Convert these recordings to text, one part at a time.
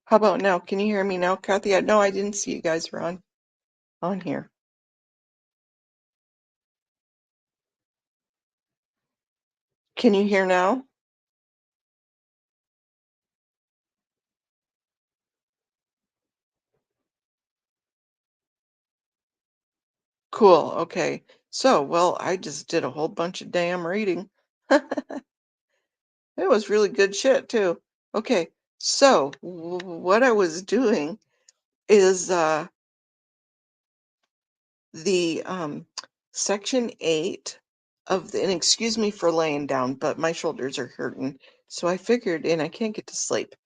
How about now? Can you hear me now, Kathy? No, I didn't see you guys were on here. Can you hear now? Cool. Okay. So, well, I just did a whole bunch of damn reading. It was really good shit too. Okay. So, what I was doing is the section 8 of the, and excuse me for laying down, but my shoulders are hurting. So I figured, and I can't get to sleep.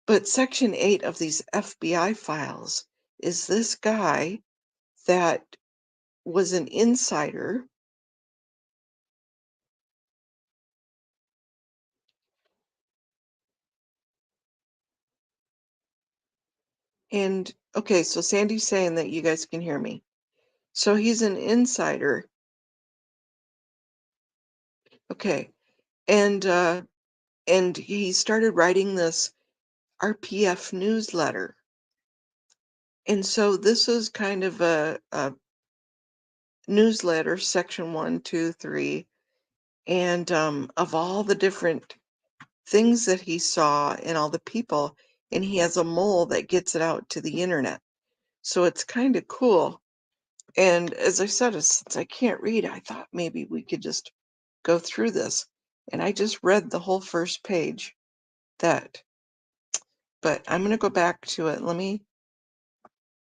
But section 8 of these FBI files is this guy that was an insider. And okay, so Sandy's saying that you guys can hear me. So he's an insider. Okay. And he started writing this RPF newsletter. And so this is kind of a newsletter, section 1, 2, 3, and of all the different things that he saw and all the people, and he has a mole that gets it out to the internet. So it's kind of cool. And as I said, since I can't read, I thought maybe we could just go through this. And I just read the whole first page that, but I'm going to go back to it.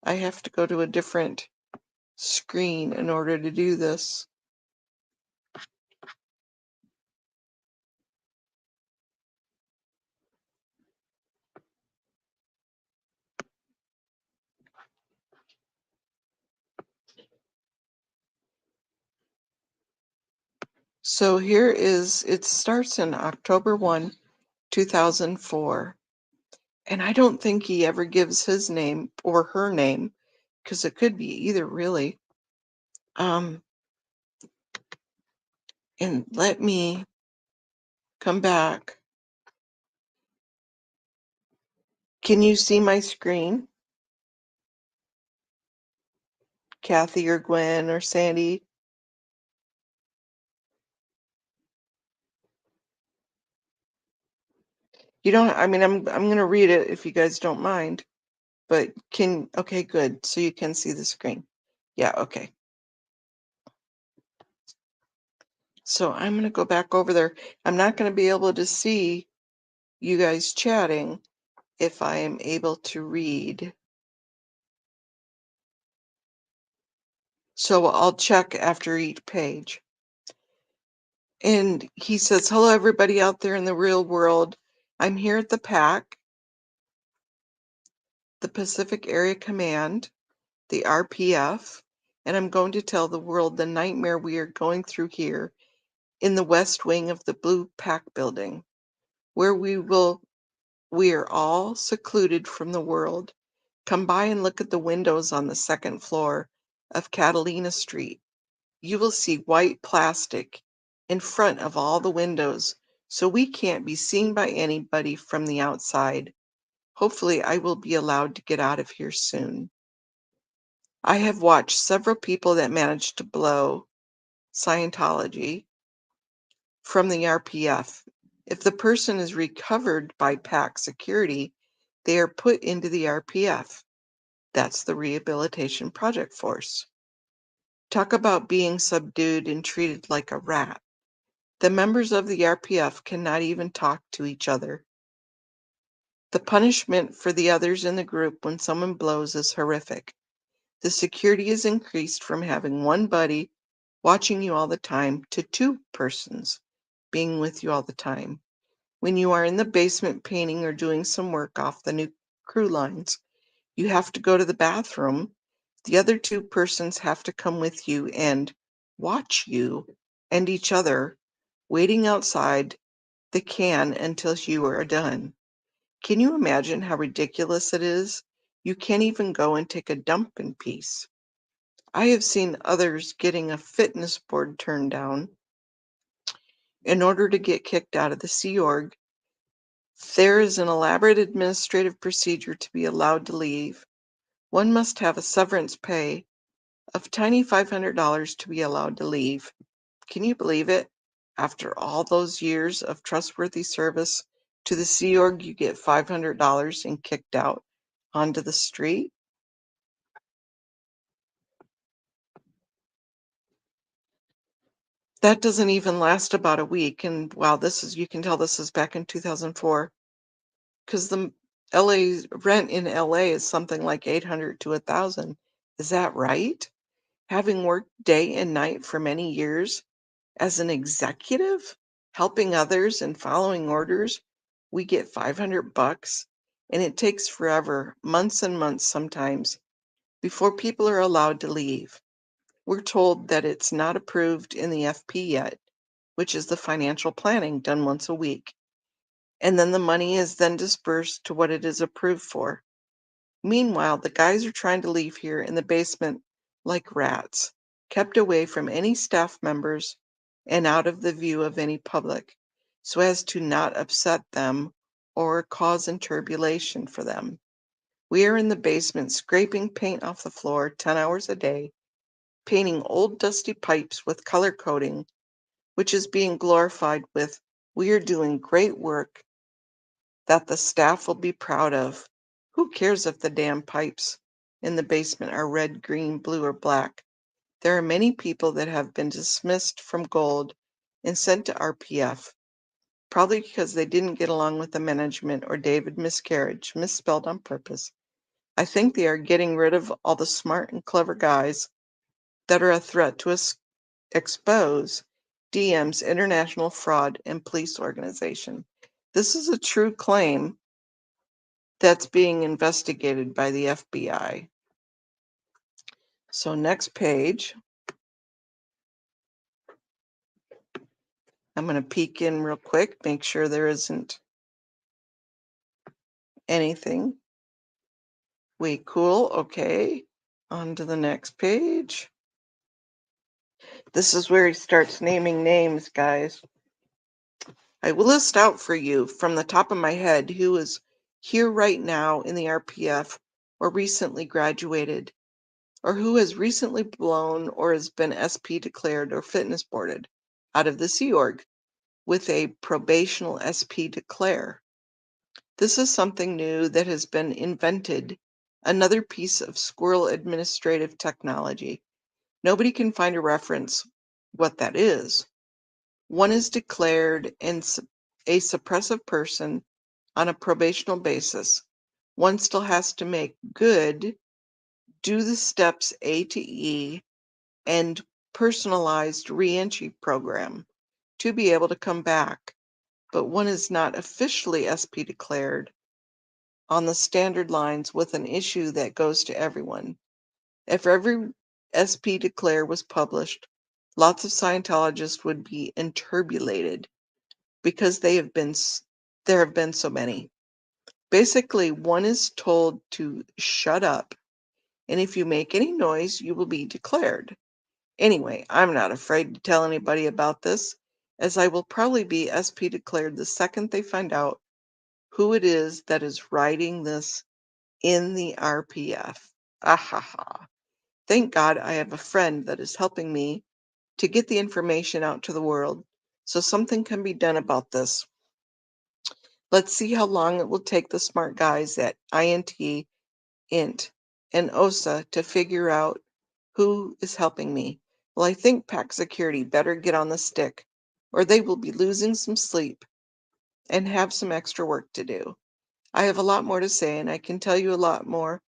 I have to go to a different screen in order to do this. So here is, it starts in October 1, 2004. And I don't think he ever gives his name or her name, because it could be either, really. And let me come back. Can you see my screen? Kathy or Gwen or Sandy? You don't, I mean, I'm going to read it if you guys don't mind, but okay, good. So you can see the screen. Yeah, okay. So I'm going to go back over there. I'm not going to be able to see you guys chatting if I am able to read. So I'll check after each page. And he says, hello, everybody out there in the real world. I'm here at the PAC, the Pacific Area Command, the RPF, and I'm going to tell the world the nightmare we are going through here in the west wing of the Blue PAC building, where we are all secluded from the world. Come by and look at the windows on the second floor of Catalina Street. You will see white plastic in front of all the windows, so we can't be seen by anybody from the outside. Hopefully, I will be allowed to get out of here soon. I have watched several people that managed to blow Scientology from the RPF. If the person is recovered by PAC security, they are put into the RPF. That's the Rehabilitation Project Force. Talk about being subdued and treated like a rat. The members of the RPF cannot even talk to each other. The punishment for the others in the group when someone blows is horrific. The security is increased from having one buddy watching you all the time to two persons being with you all the time. When you are in the basement painting or doing some work off the new crew lines, you have to go to the bathroom. The other two persons have to come with you and watch you and each other waiting outside the can until you are done. Can you imagine how ridiculous it is? You can't even go and take a dump in peace. I have seen others getting a fitness board turned down in order to get kicked out of the Sea Org There is an elaborate administrative procedure to be allowed to leave. One must have a severance pay of tiny $500 to be allowed to leave. Can you believe it? After all those years of trustworthy service to the Sea Org, you get $500 and kicked out onto the street? That doesn't even last about a week, and wow, this is you can tell this is back in 2004 because the LA rent in LA is something like 800 to 1,000. Is that right? Having worked day and night for many years as an executive, helping others and following orders, we get 500 bucks, and it takes forever, months and months sometimes, before people are allowed to leave. We're told that it's not approved in the FP yet, which is the financial planning done once a week, and then the money is then dispersed to what it is approved for. Meanwhile, the guys are trying to leave here in the basement like rats, kept away from any staff members and out of the view of any public, so as to not upset them or cause turbulation for them. We are in the basement scraping paint off the floor 10 hours a day, painting old dusty pipes with color coding, which is being glorified with, "We are doing great work that the staff will be proud of." Who cares if the damn pipes in the basement are red, green, blue, or black? There are many people that have been dismissed from Gold and sent to RPF, probably because they didn't get along with the management or David Miscarriage, misspelled on purpose. I think they are getting rid of all the smart and clever guys that are a threat to us expose DM's international fraud and police organization. This is a true claim that's being investigated by the FBI. So next page, I'm going to peek in real quick, make sure there isn't anything. Way cool. Okay. On to the next page. This is where he starts naming names, guys. I will list out for you from the top of my head who is here right now in the RPF or recently graduated, or who has recently blown or has been SP declared or fitness boarded out of the Sea Org with a probational SP declare. This is something new that has been invented, another piece of squirrel administrative technology. Nobody can find a reference what that is. One is declared a suppressive person on a probational basis. One still has to make good, do the steps A to E, and personalized reentry program to be able to come back, but one is not officially SP declared on the standard lines with an issue that goes to everyone. If every SP declare was published, lots of Scientologists would be enturbulated because there have been so many. Basically, one is told to shut up, and if you make any noise, you will be declared. Anyway, I'm not afraid to tell anybody about this, as I will probably be SP declared the second they find out who it is that is writing this in the RPF. Ahaha. Thank God I have a friend that is helping me to get the information out to the world so something can be done about this. Let's see how long it will take the smart guys at INT, INT, and OSA to figure out who is helping me. Well, I think PAC Security better get on the stick, or they will be losing some sleep and have some extra work to do. I have a lot more to say, and I can tell you a lot more.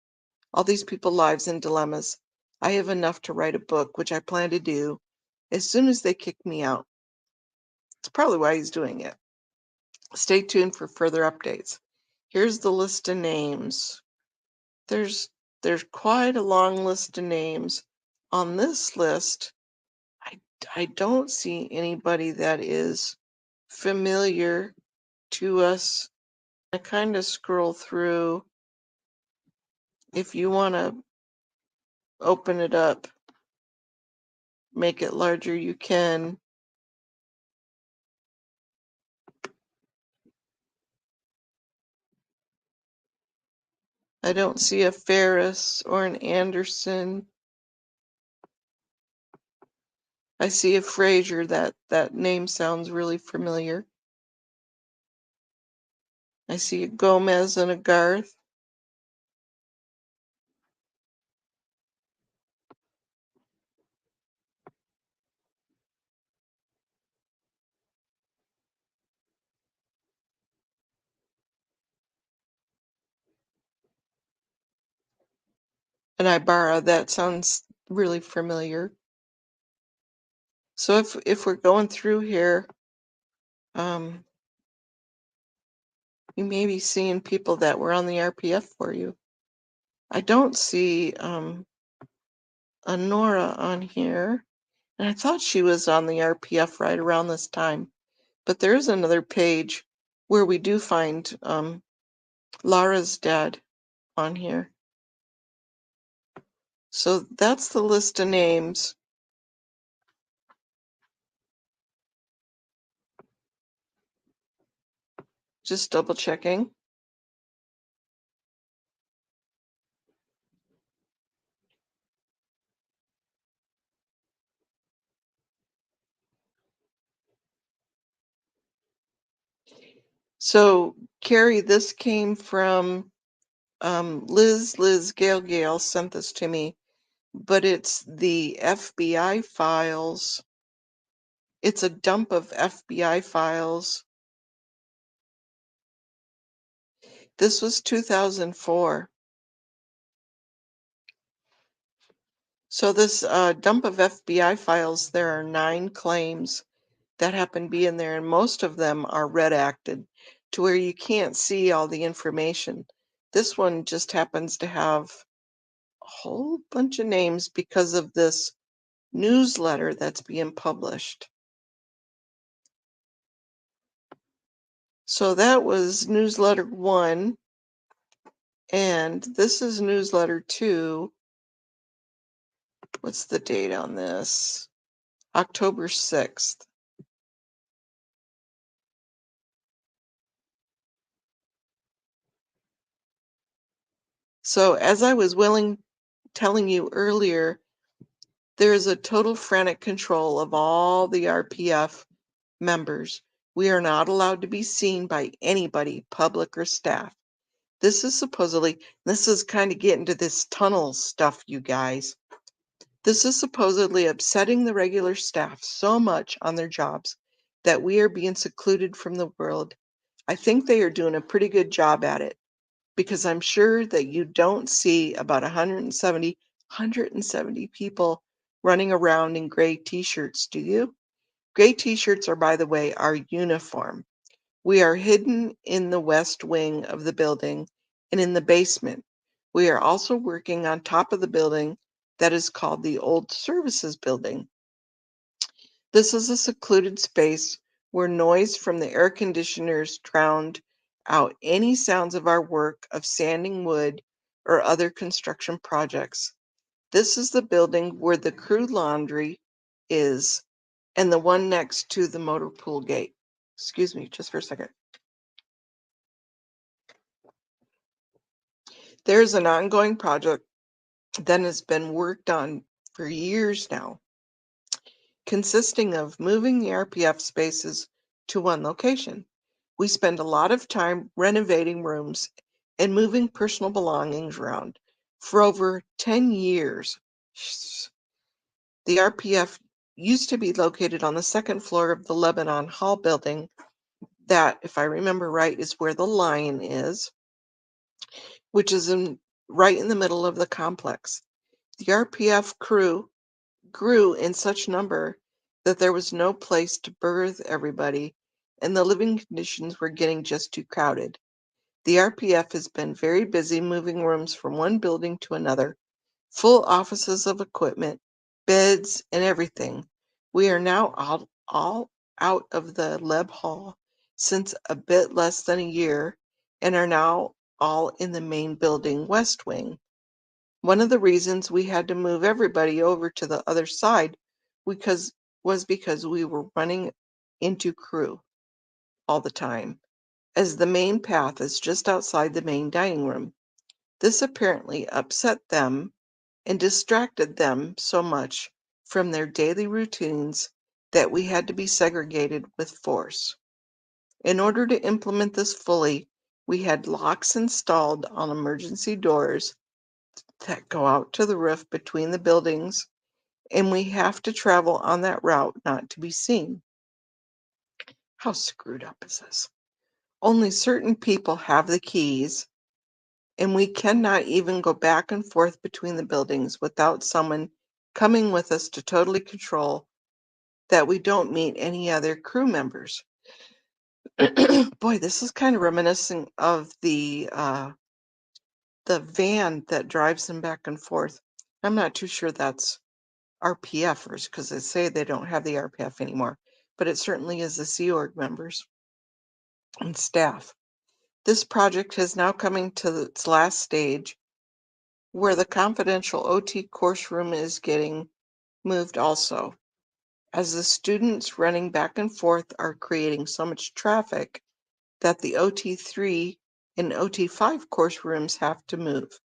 All these people lives and dilemmas. I have enough to write a book, which I plan to do as soon as they kick me out. It's probably why he's doing it. Stay tuned for further updates. Here's the list of names. There's there's quite a long list of names. On this list, I, I don't see anybody that is familiar to us. I kind of scroll through. If you want to open it up, make it larger, you can. I don't see a Ferris or an Anderson. I see a Fraser. That name sounds really familiar. I see a Gomez and a Garth. And Ibarra, that sounds really familiar. So if we're going through here, um, you may be seeing people that were on the RPF for you. I don't see a Nora on here, and I thought she was on the RPF right around this time. But there is another page where we do find Lara's dad on here. So that's the list of names. Just double checking. So Carrie, this came from Liz Gale sent this to me, but it's the FBI files. It's a dump of FBI files. This was 2004. So this dump of FBI files, there are 9 claims that happen to be in there, and most of them are redacted to where you can't see all the information. This one just happens to have a whole bunch of names because of this newsletter that's being published. So that was newsletter 1, and this is newsletter 2. What's the date on this? October 6th. So as I was telling you earlier, there's a total frantic control of all the RPF members. We are not allowed to be seen by anybody, public or staff. This is kind of getting to this tunnel stuff, you guys. This is supposedly upsetting the regular staff so much on their jobs that we are being secluded from the world. I think they are doing a pretty good job at it because I'm sure that you don't see about 170 people running around in gray t-shirts, do you? Gray t-shirts are, by the way, our uniform. We are hidden in the west wing of the building and in the basement. We are also working on top of the building that is called the Old Services Building. This is a secluded space where noise from the air conditioners drowned out any sounds of our work of sanding wood or other construction projects. This is the building where the crew laundry is and the one next to the motor pool gate. Excuse me just for a second. There's an ongoing project that has been worked on for years now, consisting of moving the RPF spaces to one location. We spend a lot of time renovating rooms and moving personal belongings around. For over 10 years, the RPF used to be located on the second floor of the Lebanon Hall building. That, if I remember right, is where the Lion is, which is right in the middle of the complex. The RPF crew grew in such number that there was no place to berth everybody, and the living conditions were getting just too crowded. The RPF has been very busy moving rooms from one building to another, full offices of equipment, beds, and everything. We are now all out of the Leb Hall since a bit less than a year and are now all in the main building west wing. One of the reasons we had to move everybody over to the other side was because we were running into crew all the time, as the main path is just outside the main dining room. This apparently upset them and distracted them so much from their daily routines that we had to be segregated with force. In order to implement this fully, we had locks installed on emergency doors that go out to the roof between the buildings, and we have to travel on that route not to be seen. How screwed up is this? Only certain people have the keys, and we cannot even go back and forth between the buildings without someone coming with us to totally control that we don't meet any other crew members. Boy, this is kind of reminiscent of the van that drives them back and forth. I'm not too sure that's RPFers because they say they don't have the RPF anymore, but it certainly is the Sea Org members and staff. This project has now coming to its last stage where the confidential OT course room is getting moved also, as the students running back and forth are creating so much traffic that the OT3 and OT5 course rooms have to move.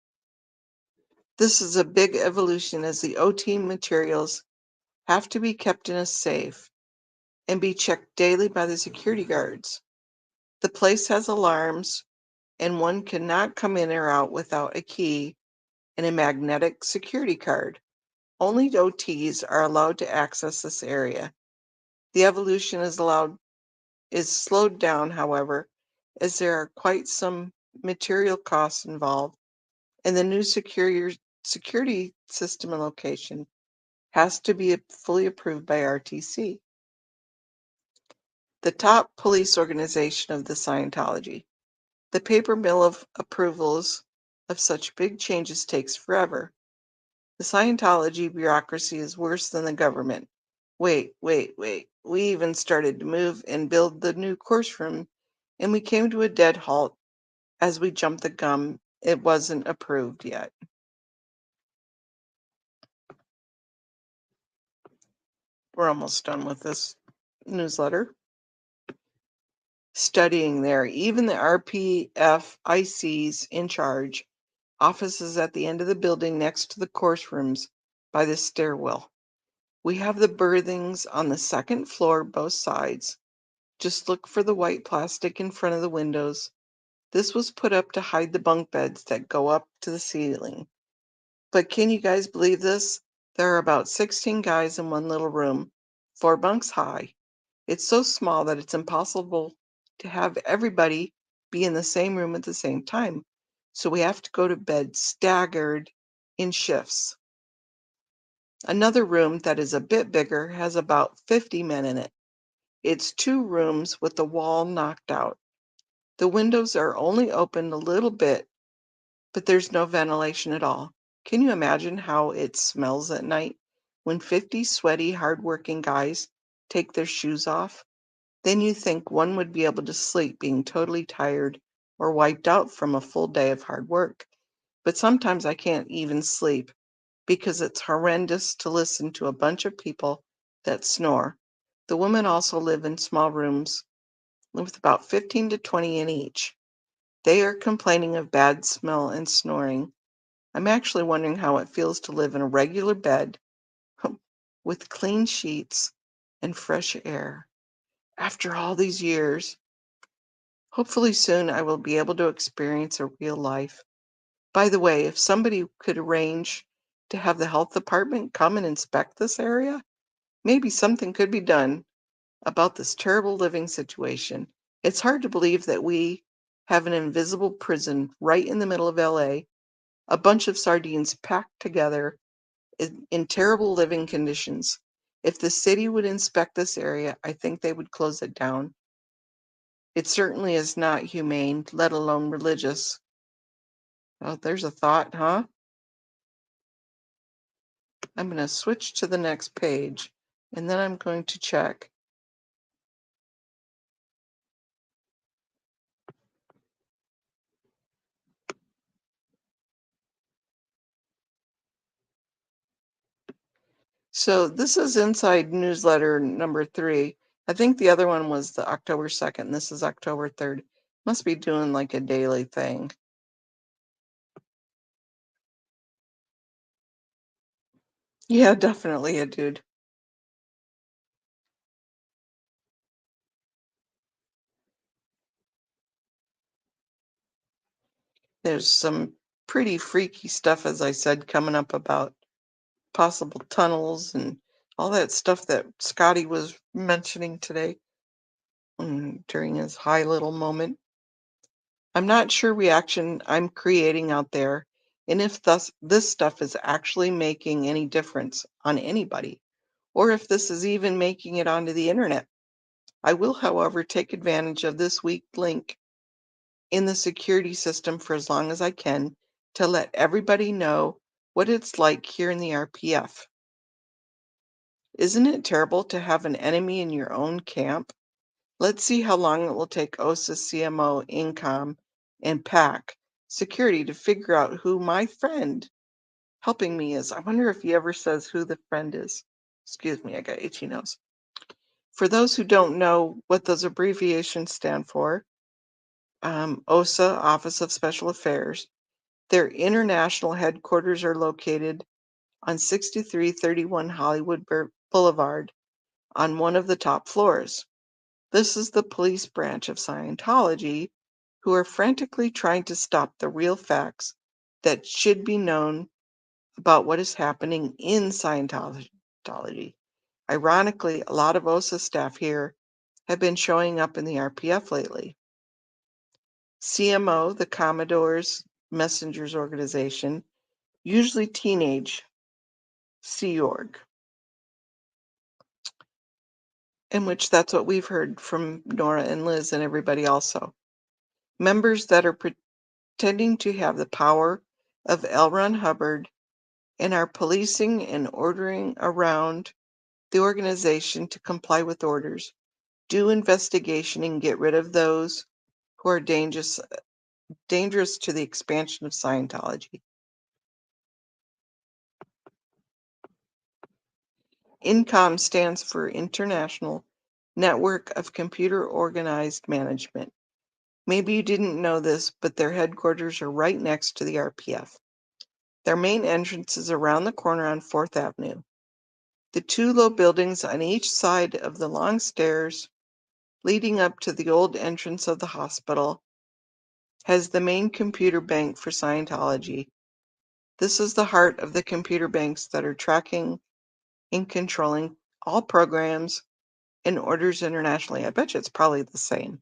This is a big evolution as the OT materials have to be kept in a safe and be checked daily by the security guards. The place has alarms, and one cannot come in or out without a key and a magnetic security card. Only OTs are allowed to access this area. The evolution is slowed down, however, as there are quite some material costs involved, and the new security system and location has to be fully approved by RTC, the top police organization of the Scientology. The paper mill of approvals of such big changes takes forever. The Scientology bureaucracy is worse than the government. Wait. We even started to move and build the new course room, and we came to a dead halt as we jumped the gun. It wasn't approved yet. We're almost done with this newsletter. Studying there, even the RPF ICs in charge, offices at the end of the building next to the course rooms by the stairwell. We have the berthings on the second floor, both sides. Just look for the white plastic in front of the windows. This was put up to hide the bunk beds that go up to the ceiling. But can you guys believe this? There are about 16 guys in one little room, 4 bunks high. It's so small that it's impossible to have everybody be in the same room at the same time. So we have to go to bed staggered in shifts. Another room that is a bit bigger has about 50 men in it. It's 2 rooms with the wall knocked out. The windows are only open a little bit, but there's no ventilation at all. Can you imagine how it smells at night when 50 sweaty, hardworking guys take their shoes off? Then you think one would be able to sleep being totally tired or wiped out from a full day of hard work. But sometimes I can't even sleep because it's horrendous to listen to a bunch of people that snore. The women also live in small rooms with about 15 to 20 in each. They are complaining of bad smell and snoring. I'm actually wondering how it feels to live in a regular bed with clean sheets and fresh air. After all these years, hopefully soon I will be able to experience a real life. By the way, if somebody could arrange to have the health department come and inspect this area, maybe something could be done about this terrible living situation. It's hard to believe that we have an invisible prison right in the middle of LA, a bunch of sardines packed together in terrible living conditions. If the city would inspect this area, I think they would close it down. It certainly is not humane, let alone religious. Oh, there's a thought, huh? I'm going to switch to the next page, and then I'm going to check. So this is inside newsletter number 3. I think the other one was the October 2nd. This is October 3rd. Must be doing like a daily thing. Yeah, definitely a dude. There's some pretty freaky stuff, as I said, coming up about possible tunnels and all that stuff that Scotty was mentioning today during his high little moment. I'm not sure reaction I'm creating out there, and if thus this stuff is actually making any difference on anybody, or if this is even making it onto the internet. I will, however, take advantage of this weak link in the security system for as long as I can to let everybody know what it's like here in the RPF. Isn't it terrible to have an enemy in your own camp? Let's see how long it will take OSA, CMO, Incom, and PAC security to figure out who my friend helping me is. I wonder if he ever says who the friend is. Excuse me, I got itchy nose. For those who don't know what those abbreviations stand for, OSA, Office of Special Affairs, their international headquarters are located on 6331 Hollywood Boulevard on one of the top floors. This is the police branch of Scientology who are frantically trying to stop the real facts that should be known about what is happening in Scientology. Ironically, a lot of OSA staff here have been showing up in the RPF lately. CMO, the Commodore's Messengers Organization, usually teenage Sea Org, in which that's what we've heard from Nora and Liz and everybody also. Members that are pretending to have the power of L. Ron Hubbard and are policing and ordering around the organization to comply with orders, do investigation and get rid of those who are dangerous to the expansion of Scientology. INCOM stands for International Network of Computer Organized Management. Maybe you didn't know this, but their headquarters are right next to the RPF. Their main entrance is around the corner on 4th Avenue. The two low buildings on each side of the long stairs leading up to the old entrance of the hospital has the main computer bank for Scientology. This is the heart of the computer banks that are tracking and controlling all programs and orders internationally. I bet you it's probably the same.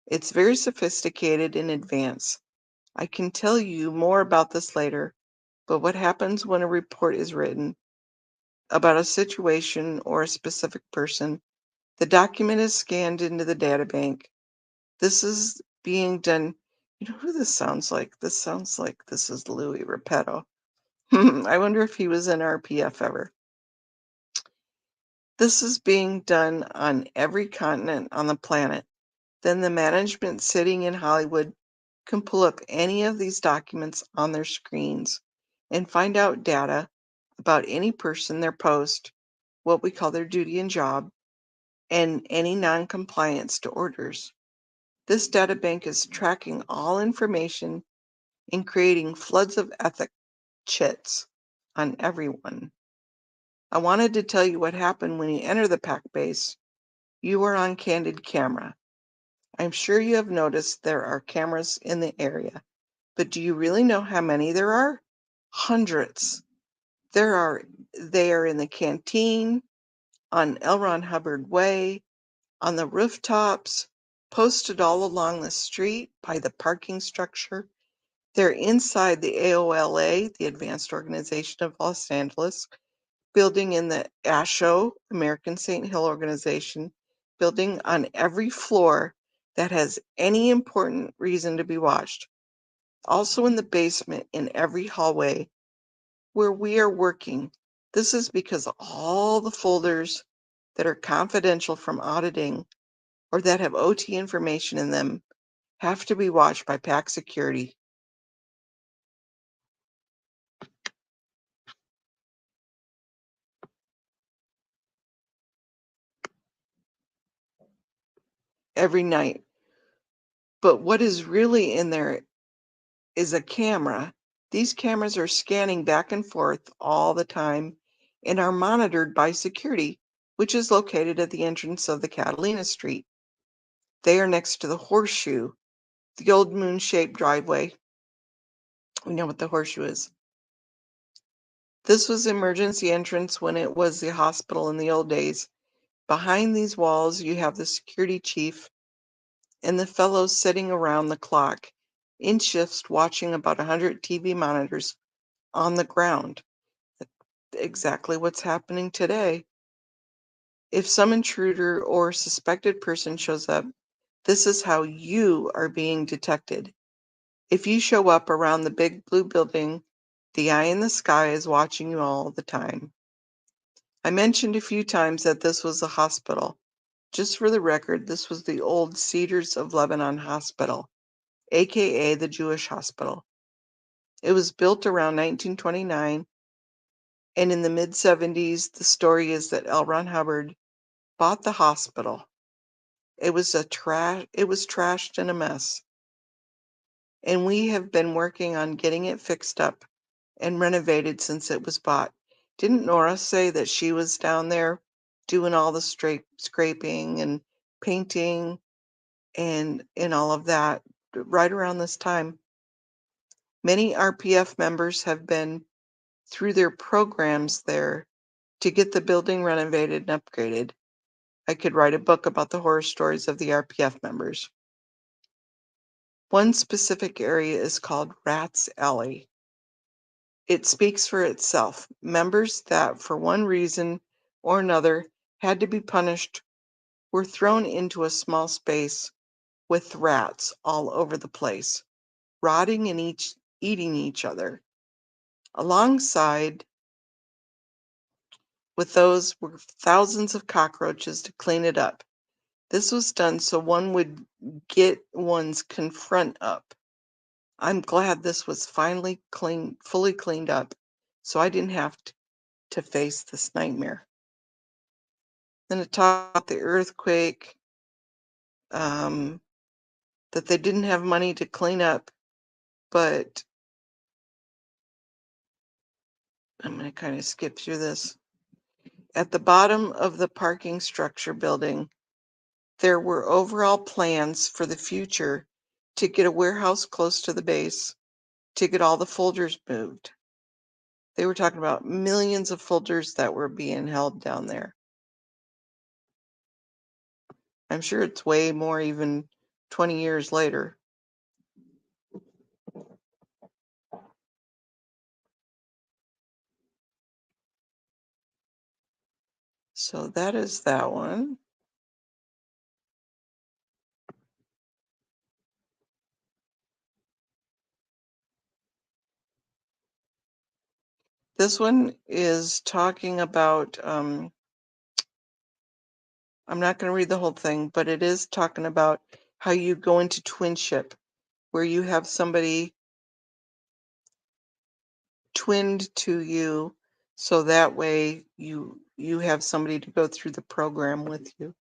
It's very sophisticated and advanced. I can tell you more about this later, but what happens when a report is written about a situation or a specific person? The document is scanned into the data bank. This is being done. You know who this sounds like? This sounds like this is Louis Repetto. I wonder if he was in RPF ever. This is being done on every continent on the planet. Then the management sitting in Hollywood can pull up any of these documents on their screens and find out data about any person, their post, what we call their duty and job, and any non-compliance to orders. This data bank is tracking all information and creating floods of ethic chits on everyone. I wanted to tell you what happened when you enter the pack base. You are on candid camera. I'm sure you have noticed there are cameras in the area, but do you really know how many there are? Hundreds. There are they are in the canteen, on L. Ron Hubbard Way, on the rooftops, posted all along the street by the parking structure. They're inside the AOLA, the Advanced Organization of Los Angeles, building in the ASHO, American Saint Hill Organization, building on every floor that has any important reason to be watched. Also in the basement in every hallway where we are working. This is because all the folders that are confidential from auditing or that have OT information in them have to be watched by PAC security. Every night. But what is really in there is a camera. These cameras are scanning back and forth all the time and are monitored by security, which is located at the entrance of the Catalina Street. They are next to the Horseshoe, the old moon-shaped driveway. We know what the Horseshoe is. This was the emergency entrance when it was the hospital in the old days. Behind these walls, you have the security chief and the fellows sitting around the clock in shifts watching about 100 TV monitors on the ground. Exactly what's happening today. If some intruder or suspected person shows up, this is how you are being detected. If you show up around the big blue building, the eye in the sky is watching you all the time. I mentioned a few times that this was a hospital. Just for the record, this was the old Cedars of Lebanon Hospital, aka the Jewish Hospital. It was built around 1929, and in the mid-70s, the story is that L. Ron Hubbard bought the hospital. It was trashed and a mess, and we have been working on getting it fixed up and renovated since it was bought. Didn't Nora say that she was down there doing all the scraping and painting and all of that right around this time? Many RPF members have been through their programs there to get the building renovated and upgraded. I could write a book about the horror stories of the RPF members. One specific area is called Rats Alley. It speaks for itself. Members that, for one reason or another, had to be punished were thrown into a small space with rats all over the place, rotting and eating each other. Alongside with those were thousands of cockroaches to clean it up. This was done so one would get one's confront up. I'm glad this was finally fully cleaned up, so I didn't have to face this nightmare. Then it talked about the earthquake, um, that they didn't have money to clean up, but I'm going to kind of skip through this. At the bottom of the parking structure building, there were overall plans for the future to get a warehouse close to the base, to get all the folders moved. They were talking about millions of folders that were being held down there. I'm sure it's way more even 20 years later. So that is that one. This one is talking about, I'm not going to read the whole thing, but it is talking about how you go into twinship, where you have somebody twinned to you, so that way you have somebody to go through the program with you.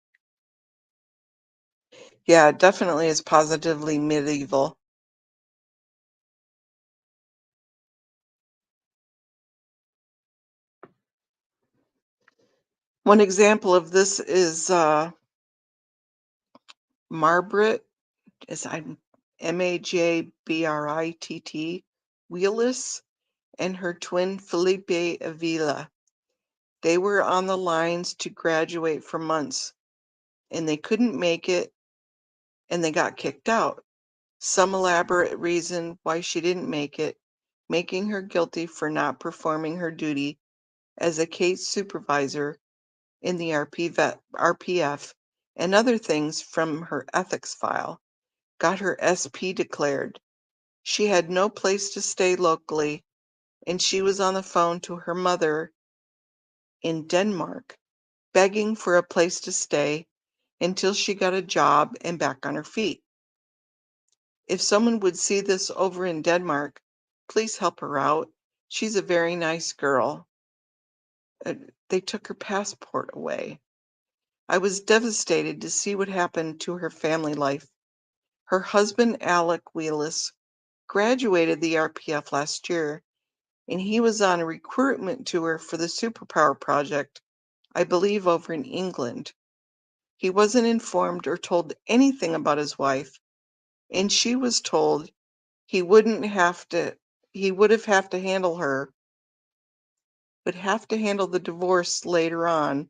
Yeah, it definitely is positively medieval. One example of this is Marbrit, is I'm Majbritt Wheelis, and her twin Felipe Avila. They were on the lines to graduate for months, and they couldn't make it, and they got kicked out. Some elaborate reason why she didn't make it, making her guilty for not performing her duty as a case supervisor in the RPF, and other things from her ethics file, got her SP declared. She had no place to stay locally, and she was on the phone to her mother in Denmark, begging for a place to stay until she got a job and back on her feet. If someone would see this over in Denmark, please help her out. She's a very nice girl. They took her passport away. I was devastated to see what happened to her family life. Her husband, Alec Wheelis, graduated the RPF last year, and he was on a recruitment tour for the Superpower Project, I believe over in England. He wasn't informed or told anything about his wife, and she was told he wouldn't have to he have to handle her, would have to handle the divorce later on.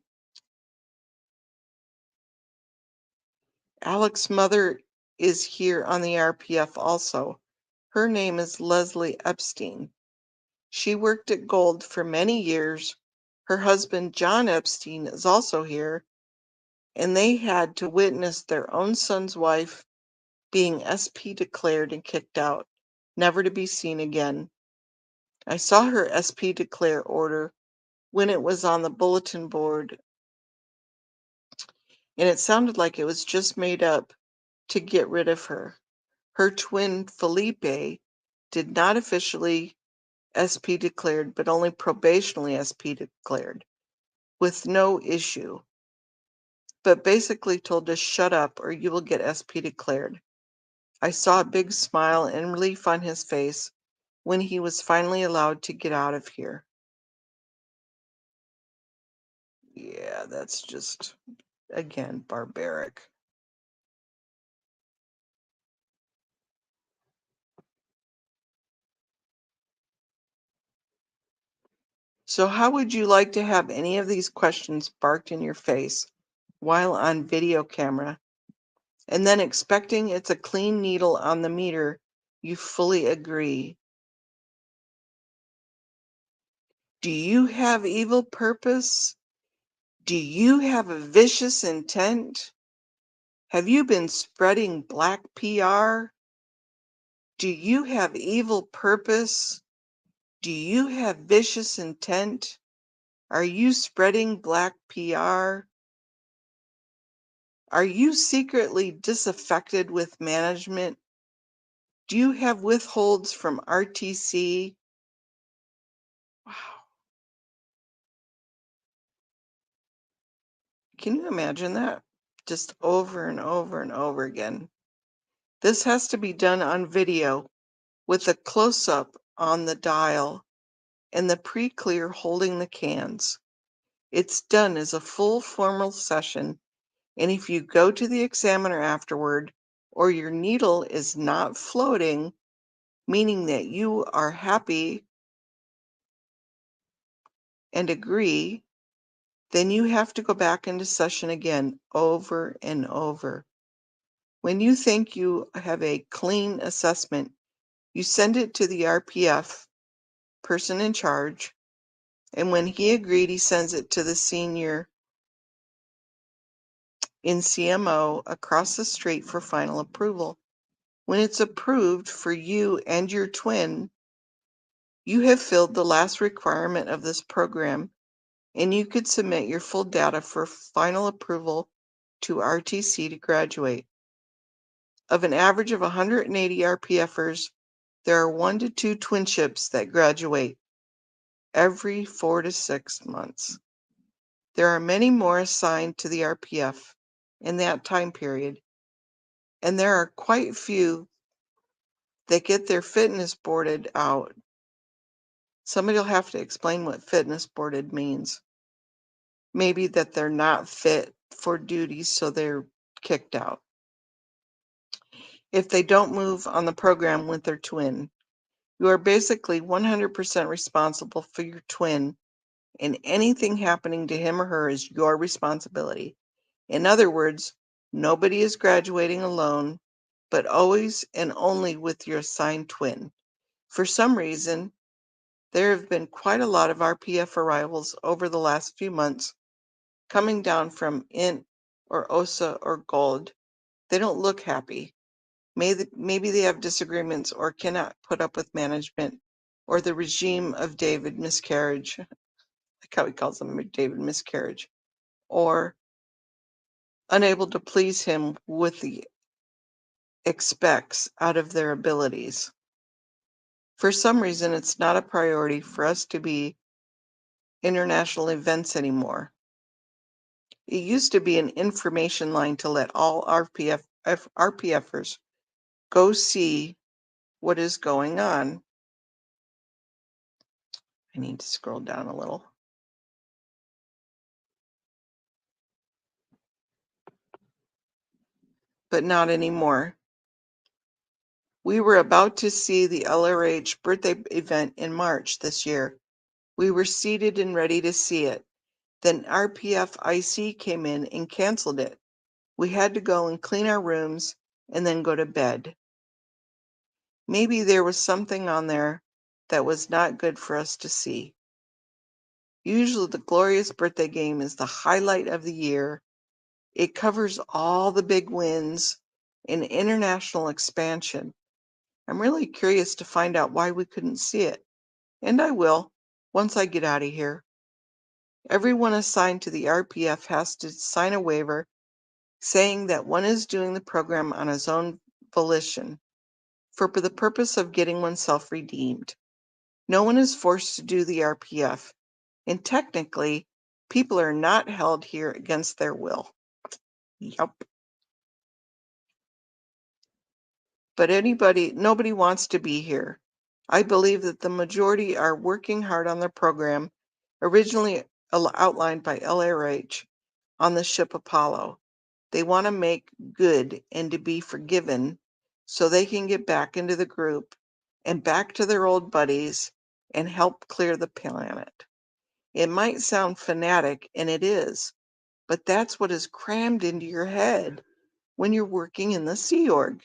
Alex's mother is here on the RPF also. Her name is Leslie Epstein. She worked at Gold for many years. Her husband, John Epstein, is also here, and they had to witness their own son's wife being SP declared and kicked out, never to be seen again. I saw her SP declare order when it was on the bulletin board, and it sounded like it was just made up to get rid of her. Her twin, Felipe, did not officially SP declared, but only probationally SP declared, with no issue, but basically told to shut up or you will get SP declared. I saw a big smile and relief on his face when he was finally allowed to get out of here. Yeah, that's just, again, barbaric. So how would you like to have any of these questions barked in your face while on video camera, and then expecting it's a clean needle on the meter, you fully agree? Do you have evil purpose? Do you have a vicious intent? Have you been spreading black PR? Do you have evil purpose? Do you have vicious intent? Are you spreading black PR? Are you secretly disaffected with management? Do you have withholds from RTC? Wow. Can you imagine that? Just over and over and over again. This has to be done on video with a close-up on the dial and the pre-clear holding the cans. It's done as a full formal session, and if you go to the examiner afterward or your needle is not floating, meaning that you are happy and agree, then you have to go back into session again over and over. When you think you have a clean assessment, you send it to the RPF person in charge, and when he agreed, he sends it to the senior in CMO across the street for final approval. When it's approved for you and your twin, you have filled the last requirement of this program, and you could submit your full data for final approval to RTC to graduate. Of an average of 180 RPFers, there are 1 to 2 twinships that graduate every 4 to 6 months. There are many more assigned to the RPF in that time period, and there are quite few that get their fitness boarded out. Somebody will have to explain what fitness boarded means. Maybe that they're not fit for duty, so they're kicked out. If they don't move on the program with their twin, you are basically 100% responsible for your twin, and anything happening to him or her is your responsibility. In other words, nobody is graduating alone, but always and only with your assigned twin. For some reason, there have been quite a lot of RPF arrivals over the last few months, coming down from INT or OSA or Gold. They don't look happy. Maybe they have disagreements or cannot put up with management or the regime of David Miscarriage, like how he calls them David Miscarriage, or unable to please him with the expects out of their abilities. For some reason, it's not a priority for us to be international events anymore. It used to be an information line to let all RPFers go see what is going on. I need to scroll down a little. But not anymore. We were about to see the LRH birthday event in March this year. We were seated and ready to see it. Then RPF IC came in and canceled it. We had to go and clean our rooms and then go to bed. Maybe there was something on there that was not good for us to see. Usually the glorious birthday game is the highlight of the year. It covers all the big wins in international expansion. I'm really curious to find out why we couldn't see it. And I will, once I get out of here. Everyone assigned to the RPF has to sign a waiver saying that one is doing the program on his own volition for the purpose of getting oneself redeemed. No one is forced to do the RPF, and technically, people are not held here against their will. Yup. But nobody wants to be here. I believe that the majority are working hard on the program originally outlined by LRH on the ship Apollo. They want to make good and to be forgiven so they can get back into the group and back to their old buddies and help clear the planet. It might sound fanatic, and it is, but that's what is crammed into your head when you're working in the Sea Org.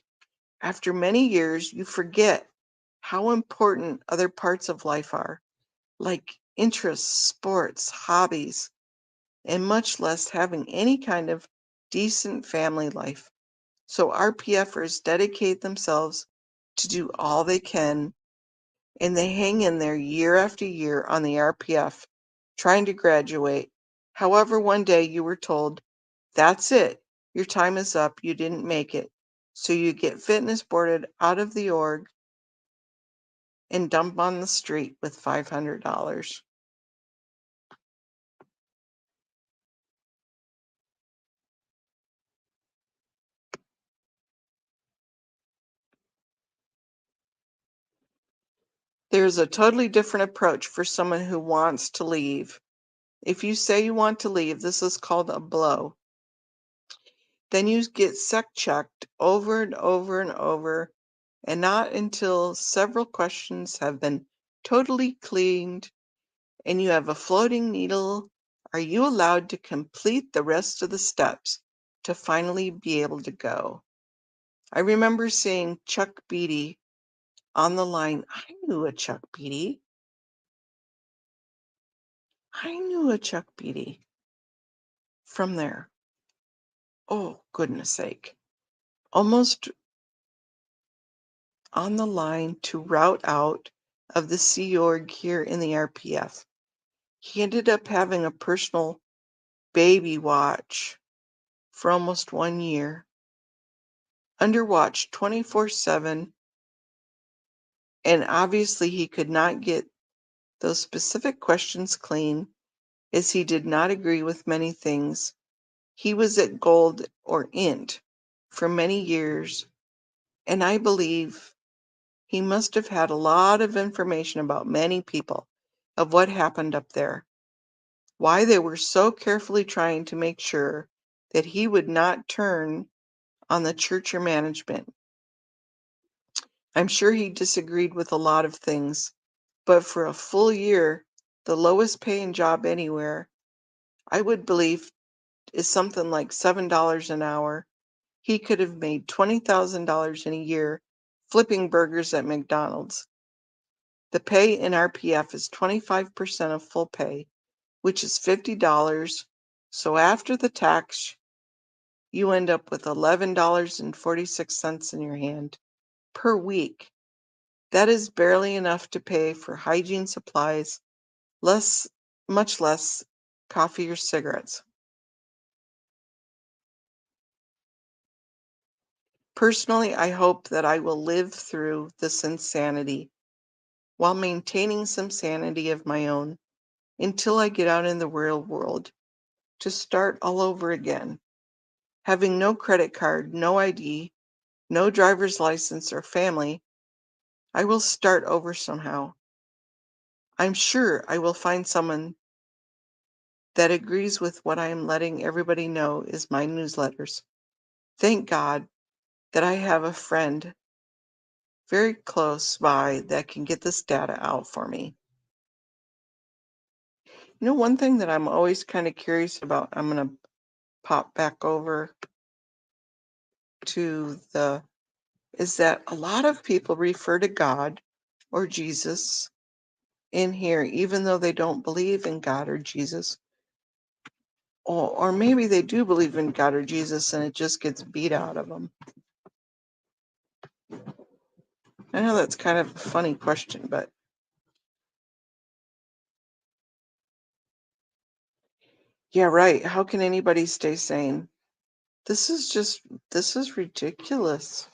After many years, you forget how important other parts of life are, like interests, sports, hobbies, and much less having any kind of decent family life. So RPFers dedicate themselves to do all they can, and they hang in there year after year on the RPF, trying to graduate. However, one day you were told, that's it, your time is up, you didn't make it. So you get fitness boarded out of the org and dumped on the street with $500. There's a totally different approach for someone who wants to leave. If you say you want to leave, this is called a blow. Then you get sec checked over and over and over, and not until several questions have been totally cleaned and you have a floating needle are you allowed to complete the rest of the steps to finally be able to go. I remember seeing Chuck Beatty on the line. I knew a Chuck Beatty. From there. Oh, goodness sake. Almost on the line to route out of the Sea Org here in the RPF. He ended up having a personal baby watch for almost 1 year, under watch 24/7, and obviously he could not get those specific questions clean as he did not agree with many things. He was at gold or int for many years, and I believe he must have had a lot of information about many people of what happened up there, why they were so carefully trying to make sure that he would not turn on the church or management. I'm sure he disagreed with a lot of things, but for a full year, the lowest paying job anywhere, I would believe, is something like $7 an hour. He could have made $20,000 in a year flipping burgers at McDonald's. The pay in RPF is 25% of full pay, which is $50. So after the tax, you end up with $11.46 in your hand per week. That is barely enough to pay for hygiene supplies, much less coffee or cigarettes. Personally, I hope that I will live through this insanity while maintaining some sanity of my own until I get out in the real world to start all over again. Having no credit card, no ID, no driver's license or family, I will start over somehow. I'm sure I will find someone that agrees with what I am letting everybody know is my newsletters. Thank God that I have a friend very close by that can get this data out for me. One thing that I'm always kind of curious about, I'm going to pop back over to is that a lot of people refer to God or Jesus in here, even though they don't believe in God or Jesus. Or maybe they do believe in God or Jesus and it just gets beat out of them. I know that's kind of a funny question, but yeah, right. How can anybody stay sane? This is ridiculous.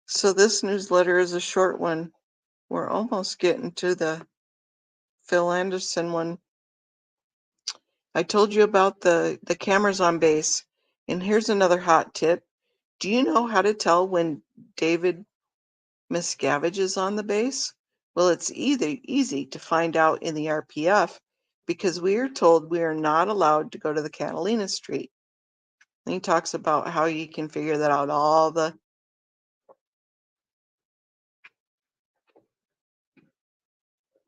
So this newsletter is a short one. We're almost getting to the Phil Anderson one. I told you about the cameras on base. And here's another hot tip. Do you know how to tell when David Miscavige is on the base? Well, it's easy to find out in the RPF because we are told we are not allowed to go to the Catalina Street. And he talks about how you can figure that out.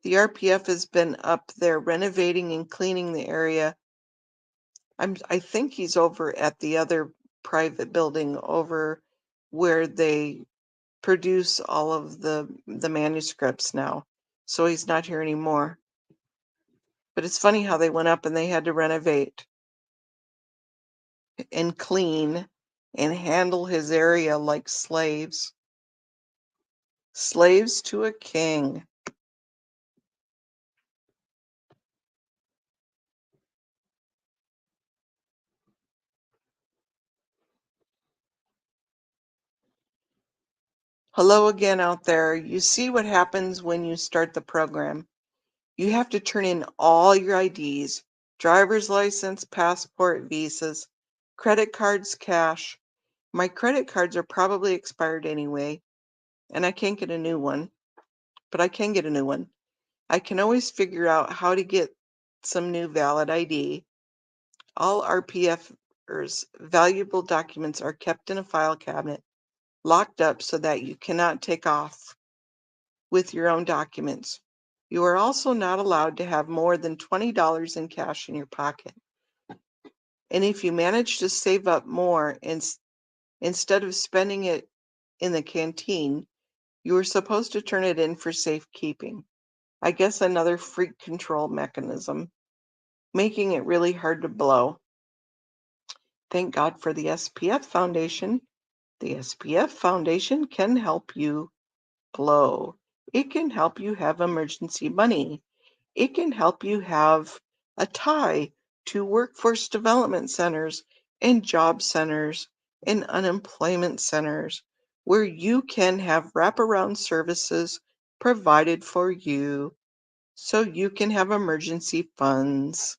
The RPF has been up there renovating and cleaning the area. I think he's over at the other private building over where they produce all of the manuscripts now. So he's not here anymore. But it's funny how they went up and they had to renovate and clean and handle his area like slaves. Slaves to a king. Hello again out there. You see what happens when you start the program. You have to turn in all your IDs, driver's license, passport, visas, credit cards, cash. My credit cards are probably expired anyway, and I can't get a new one, but I can get a new one. I can always figure out how to get some new valid ID. All RPFers' valuable documents are kept in a file cabinet, locked up so that you cannot take off with your own documents. You are also not allowed to have more than $20 in cash in your pocket. And if you manage to save up more instead of spending it in the canteen, you are supposed to turn it in for safekeeping. I guess another freak control mechanism, making it really hard to blow. Thank God for the SPF Foundation. The SPF Foundation can help you blow. It can help you have emergency money. It can help you have a tie to workforce development centers and job centers and unemployment centers where you can have wraparound services provided for you so you can have emergency funds.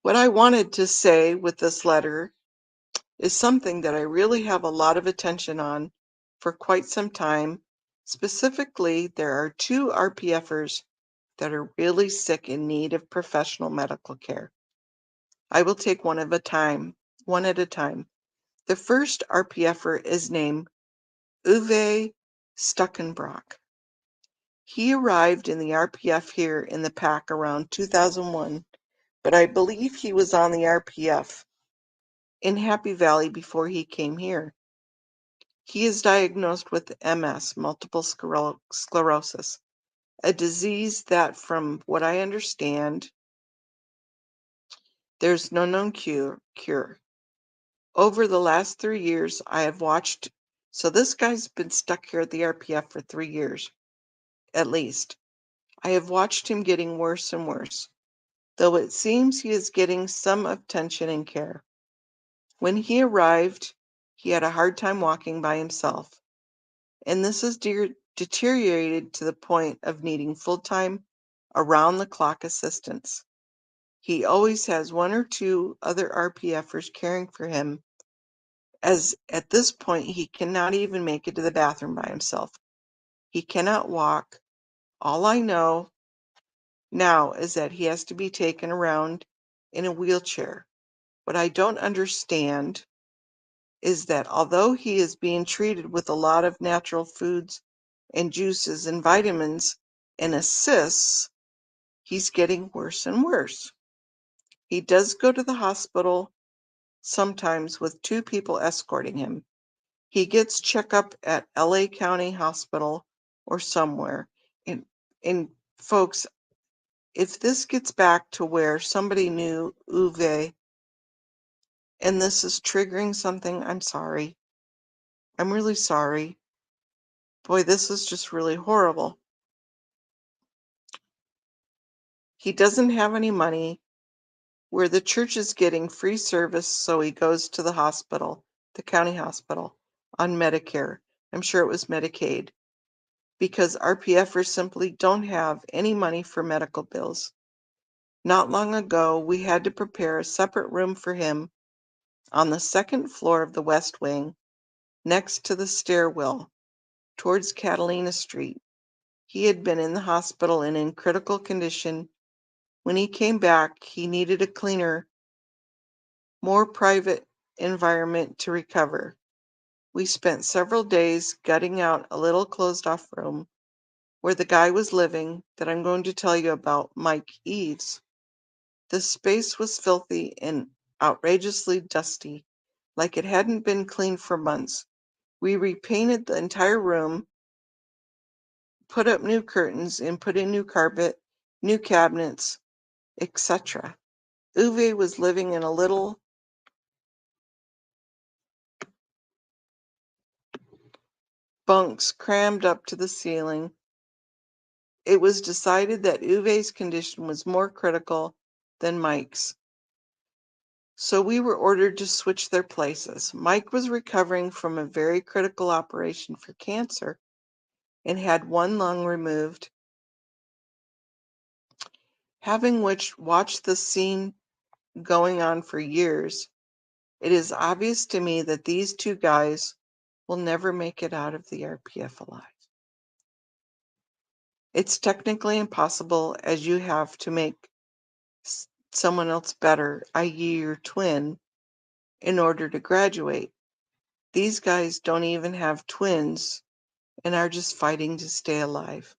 What I wanted to say with this letter is something that I really have a lot of attention on for quite some time. Specifically, there are two RPFers that are really sick in need of professional medical care. I will take one at a time. The first RPFer is named Uwe Stuckenbrock. He arrived in the RPF here in the pack around 2001, but I believe he was on the RPF in Happy Valley before he came here. He is diagnosed with MS, multiple sclerosis, a disease that, from what I understand, there's no known cure. Over the last 3 years, I have watched, so this guy's been stuck here at the RPF for 3 years, at least. I have watched him getting worse and worse, though it seems he is getting some attention and care. When he arrived, he had a hard time walking by himself, and this has deteriorated to the point of needing full-time, around-the-clock assistance. He always has one or two other RPFers caring for him, as at this point he cannot even make it to the bathroom by himself. He cannot walk. All I know now is that he has to be taken around in a wheelchair. What I don't understand is that although he is being treated with a lot of natural foods and juices and vitamins and assists, he's getting worse and worse. He does go to the hospital sometimes with 2 people escorting him. He gets checkup at LA County Hospital or somewhere. And and folks, if this gets back to where somebody knew Uwe and this is triggering something, I'm sorry. I'm really sorry. Boy, this is just really horrible. He doesn't have any money, where the church is getting free service, so he goes to the hospital, the county hospital, on Medicare. I'm sure it was Medicaid, because RPFers simply don't have any money for medical bills. Not long ago, we had to prepare a separate room for him on the 2nd floor of the West Wing, next to the stairwell towards Catalina Street. He had been in the hospital and in critical condition. When he came back, he needed a cleaner, more private environment to recover. We spent several days gutting out a little closed-off room where the guy was living that I'm going to tell you about, Mike Eves. The space was filthy and outrageously dusty, like it hadn't been cleaned for months. We repainted the entire room, put up new curtains, and put in new carpet, new cabinets, etc. Uwe was living in a little bunks crammed up to the ceiling. It was decided that Uwe's condition was more critical than Mike's, so we were ordered to switch their places. Mike was recovering from a very critical operation for cancer and had one lung removed. Having watched the scene going on for years, it is obvious to me that these 2 guys will never make it out of the RPF alive. It's technically impossible, as you have to make someone else better, i.e. your twin, in order to graduate. These guys don't even have twins and are just fighting to stay alive.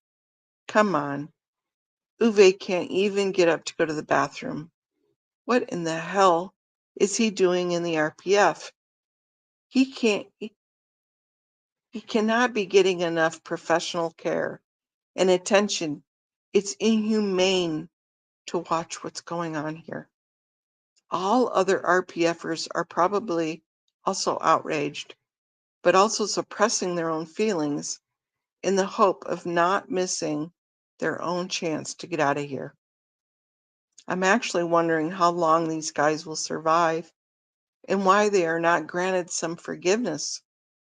Come on. Uwe can't even get up to go to the bathroom. What in the hell is he doing in the RPF? He cannot be getting enough professional care and attention. It's inhumane to watch what's going on here. All other RPFers are probably also outraged, but also suppressing their own feelings in the hope of not missing their own chance to get out of here. I'm actually wondering how long these guys will survive and why they are not granted some forgiveness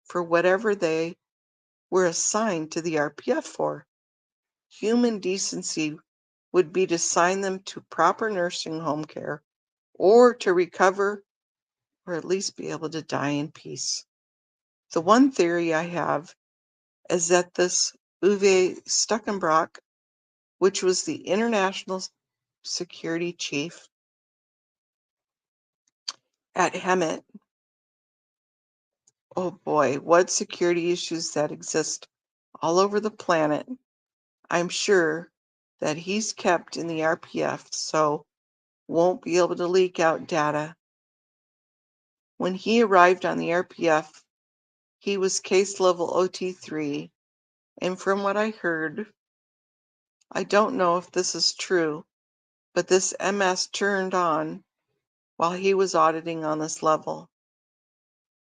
for whatever they were assigned to the RPF for. Human decency would be to assign them to proper nursing home care or to recover or at least be able to die in peace. The one theory I have is that this Uwe Stuckenbrock, which was the international security chief at Hemet, oh boy, what security issues that exist all over the planet. I'm sure that he's kept in the RPF, so won't be able to leak out data. When he arrived on the RPF, he was case level OT3, and from what I heard, I don't know if this is true, but this MS turned on while he was auditing on this level.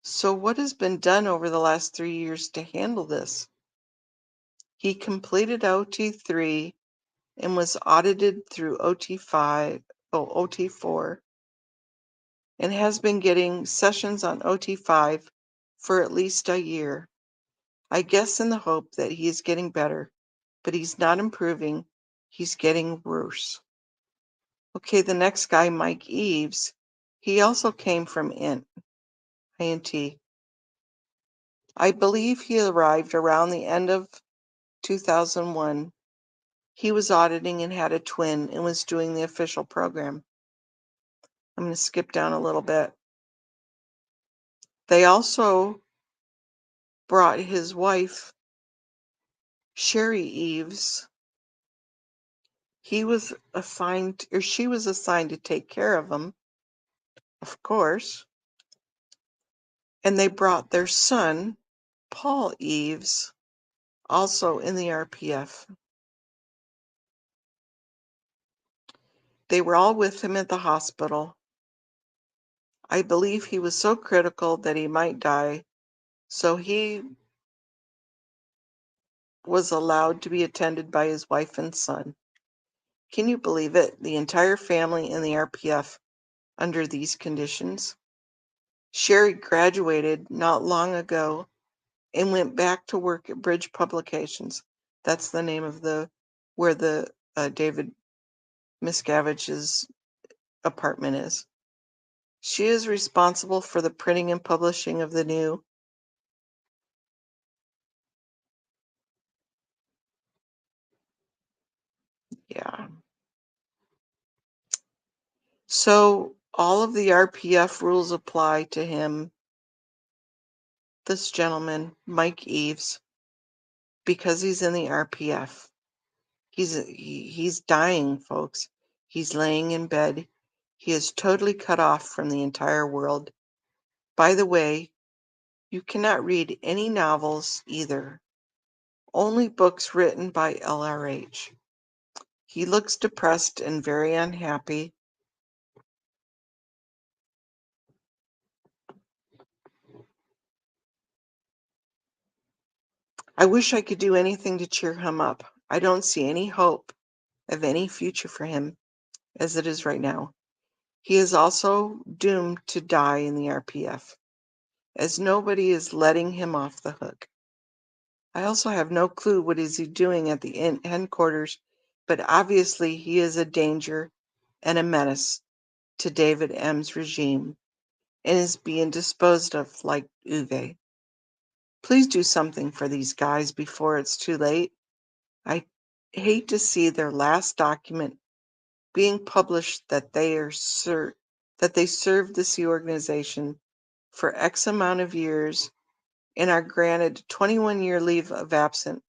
So what has been done over the last 3 years to handle this? He completed OT3 and was audited through OT4, and has been getting sessions on OT5 for at least a year. I guess in the hope that he is getting better, but he's not improving. He's getting worse. Okay, the next guy, Mike Eves, he also came from INT. I believe he arrived around the end of 2001, he was auditing and had a twin and was doing the official program. I'm going to skip down a little bit. They also brought his wife, Sherry Eves. He was assigned, or she was assigned to take care of him, of course. And they brought their son, Paul Eves, also in the RPF. They were all with him at the hospital. I believe he was so critical that he might die, so he was allowed to be attended by his wife and son. Can you believe it? The entire family in the RPF under these conditions. Sherry graduated not long ago and went back to work at Bridge Publications. That's the name of where the David Miscavige's apartment is. She is responsible for the printing and publishing of the new. Yeah. So all of the RPF rules apply to him, this gentleman, Mike Eves, because he's in the RPF. He's dying, folks. He's laying in bed. He is totally cut off from the entire world. By the way, you cannot read any novels either. Only books written by LRH. He looks depressed and very unhappy. I wish I could do anything to cheer him up. I don't see any hope of any future for him as it is right now. He is also doomed to die in the RPF, as nobody is letting him off the hook. I also have no clue what is he doing at the headquarters, but obviously he is a danger and a menace to David M's regime and is being disposed of like Uwe. Please do something for these guys before it's too late. I hate to see their last document being published that they served the Sea Organization for X amount of years and are granted 21-year leave of absence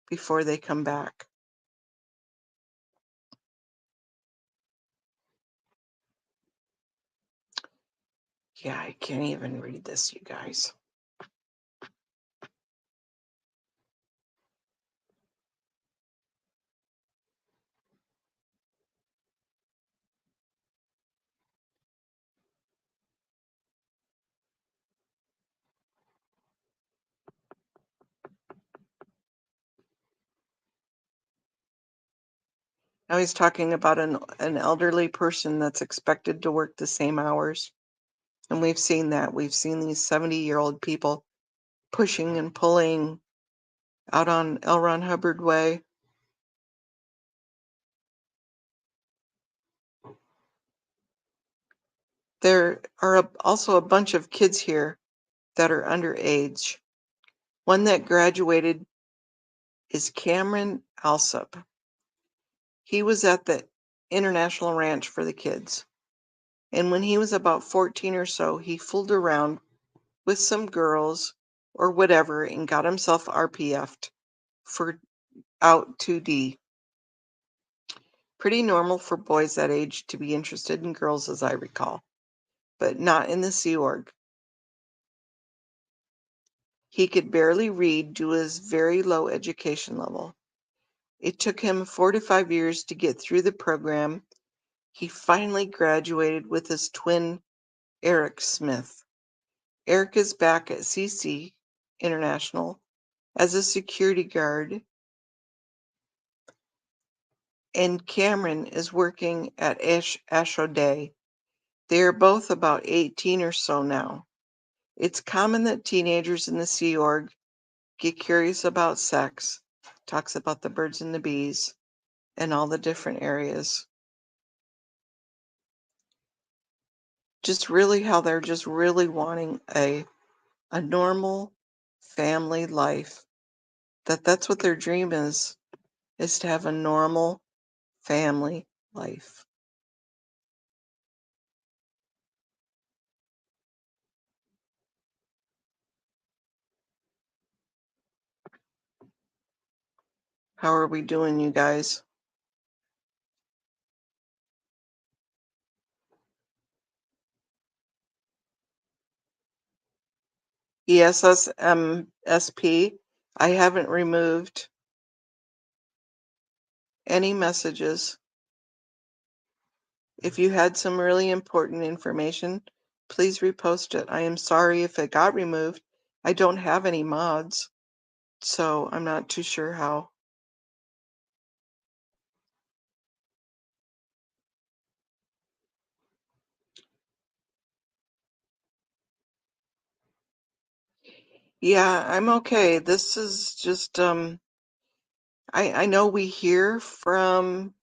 before they come back. Yeah, I can't even read this, you guys. Now he's talking about an elderly person that's expected to work the same hours. And we've seen that. We've seen these 70-year-old people pushing and pulling out on L. Ron Hubbard Way. There are also a bunch of kids here that are underage. One that graduated is Cameron Alsop. He was at the International Ranch for the kids. And when he was about 14 or so, he fooled around with some girls or whatever and got himself RPF'd for out 2D. Pretty normal for boys that age to be interested in girls, as I recall, but not in the Sea Org. He could barely read due to his very low education level. It took him 4 to 5 years to get through the program. He finally graduated with his twin, Eric Smith. Eric is back at CC International as a security guard, and Cameron is working at Ashodee. They are both about 18 or so now. It's common that teenagers in the Sea Org get curious about sex, talks about the birds and the bees, and all the different areas. Just really how they're just really wanting a normal family life That's what their dream is to have a normal family life. How are we doing, you guys? ESSMSP. I haven't removed any messages. If you had some really important information, please repost it. I am sorry if it got removed. I don't have any mods, so I'm not too sure how. Yeah, I'm okay. This is just I know we hear from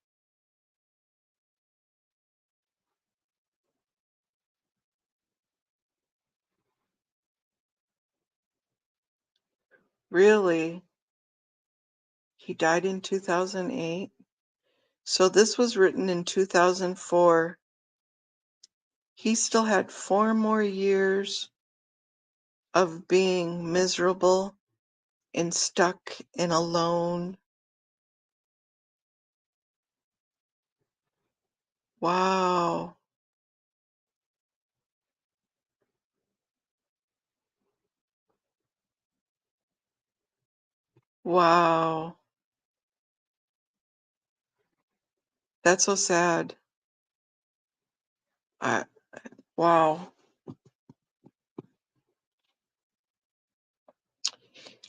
really he died in 2008. So this was written in 2004. He still had 4 more years of being miserable and stuck and alone. Wow. Wow. That's so sad. I, wow.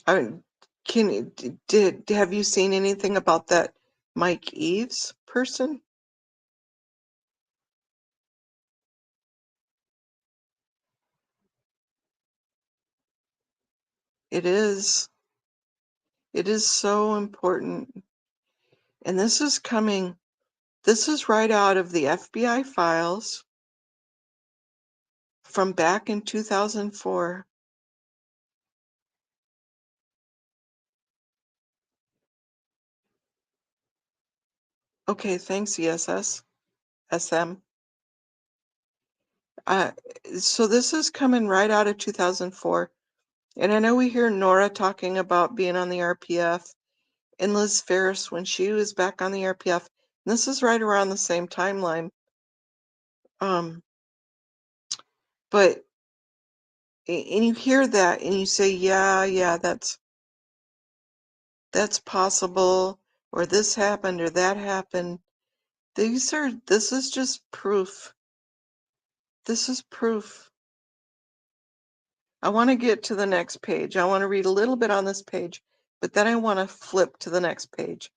I did have you seen anything about that Mike Eves person? It is. It is so important. And this is right out of the FBI files from back in 2004. Okay, thanks, ESS, SM. Uh, so this is coming right out of 2004. And I know we hear Nora talking about being on the RPF and Liz Ferris when she was back on the RPF. And this is right around the same timeline. Um, but and you hear that and you say, yeah, that's possible, or this happened or that happened. This is just proof. This is proof. I want to get to the next page. I want to read a little bit on this page, but then I want to flip to the next page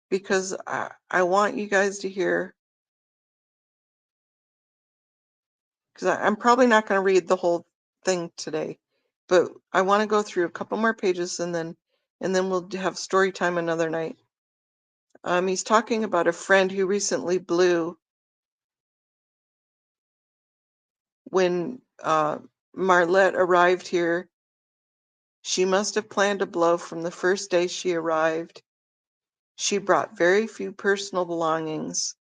because I want you guys to hear, because I'm probably not going to read the whole thing today, but I want to go through a couple more pages and then we'll have story time another night. He's talking about a friend who recently blew when Marlette arrived here. She must have planned to blow from the first day she arrived. She brought very few personal belongings,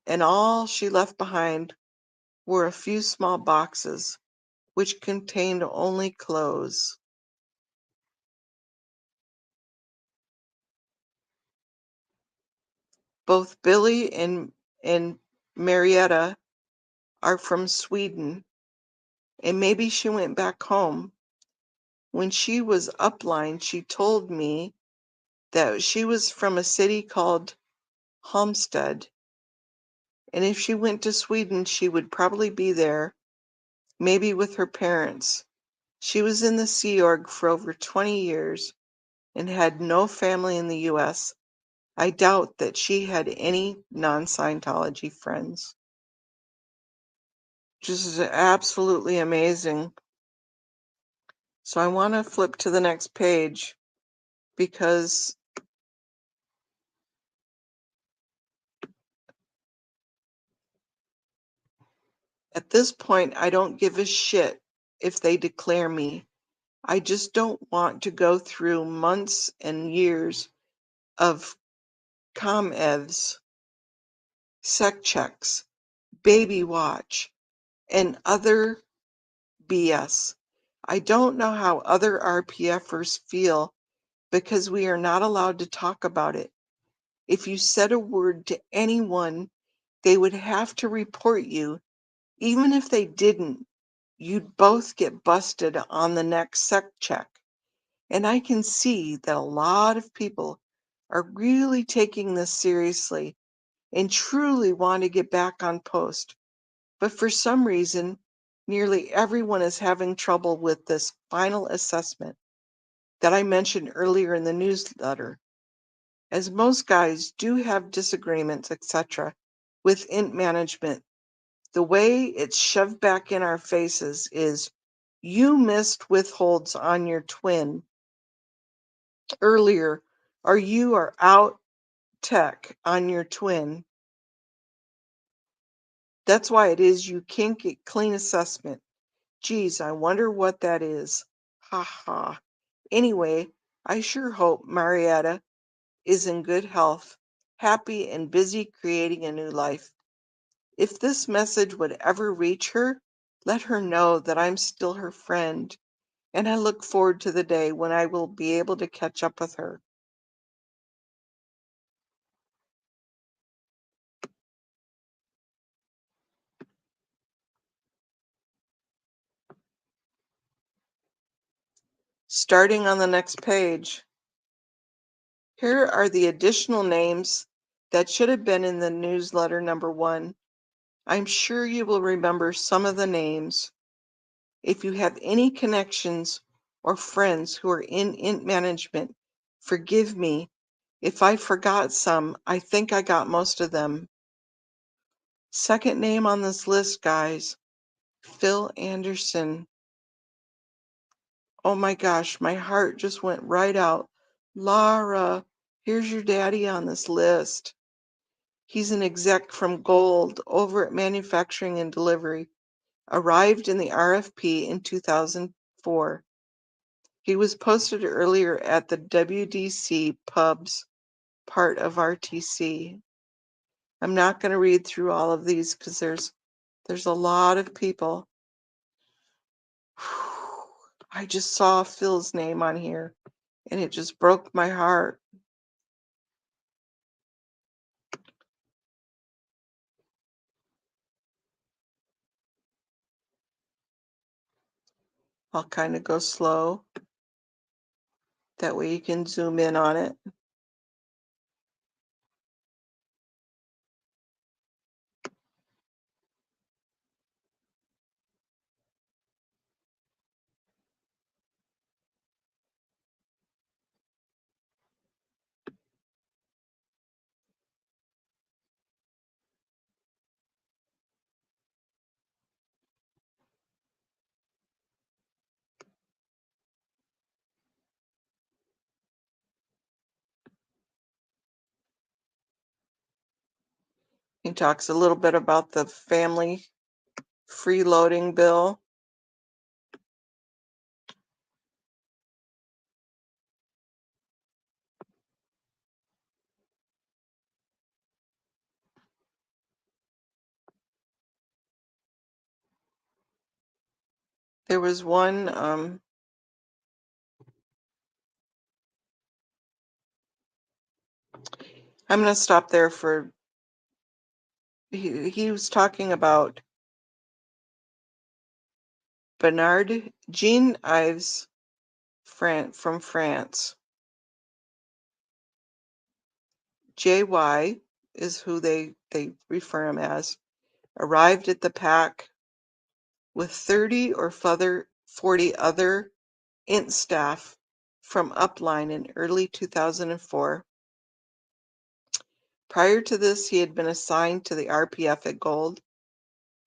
and all she left behind were a few small boxes, which contained only clothes. Both Billy and Marietta are from Sweden, and maybe she went back home. When she was upline, she told me that she was from a city called Halmstad, and if she went to Sweden, she would probably be there, maybe with her parents. She was in the Sea Org for over 20 years and had no family in the US. I doubt that she had any non-Scientology friends. Just absolutely amazing. So I want to flip to the next page because at this point, I don't give a shit if they declare me I just don't want to go through months and years of ComEvs, sec checks, baby watch, and other BS. I don't know how other RPFers feel because we are not allowed to talk about it. If you said a word to anyone, they would have to report you. Even if they didn't, you'd both get busted on the next sec check. And I can see that a lot of people are really taking this seriously and truly want to get back on post. But for some reason, nearly everyone is having trouble with this final assessment that I mentioned earlier in the newsletter. As most guys do have disagreements, etc., with int management, the way it's shoved back in our faces is you missed withholds on your twin earlier, or you are out tech on your twin. That's why it is you can't get clean assessment. Geez, I wonder what that is. Ha ha. Anyway, I sure hope Marietta is in good health, happy and busy creating a new life. If this message would ever reach her, let her know that I'm still her friend, and I look forward to the day when I will be able to catch up with her. Starting on the next page, here are the additional names that should have been in the newsletter number 1. I'm sure you will remember some of the names. If you have any connections or friends who are in int management, forgive me. If I forgot some, I think I got most of them. Second name on this list, guys, Phil Anderson. Oh my gosh, my heart just went right out. Laura, here's your daddy on this list. He's an exec from Gold over at Manufacturing and Delivery. Arrived in the RFP in 2004. He was posted earlier at the WDC pubs, part of RTC. I'm not going to read through all of these because there's a lot of people. I just saw Phil's name on here and it just broke my heart. I'll kind of go slow. That way you can zoom in on it. He talks a little bit about the family freeloading bill. There was one, I'm going to stop there for, he was talking about Bernard Jean Ives from France. JY is who they refer him as. Arrived at the pack with 30 or 40 other int staff from Upline in early 2004. Prior to this, he had been assigned to the RPF at Gold.